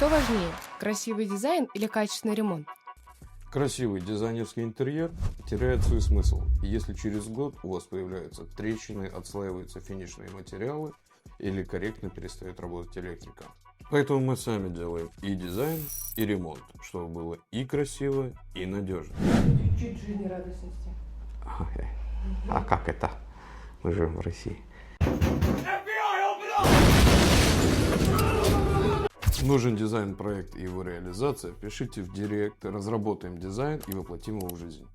Что важнее, красивый дизайн или качественный ремонт? Красивый дизайнерский интерьер теряет свой смысл, если через год у вас появляются трещины, отслаиваются финишные материалы или корректно перестает работать электрика. Поэтому мы сами делаем и дизайн, и ремонт, чтобы было и красиво, и надежно. Чуть-чуть жизнерадостности. А как это? Мы живем в России. Нужен дизайн-проект и его реализация? Пишите в директ, разработаем дизайн и воплотим его в жизнь.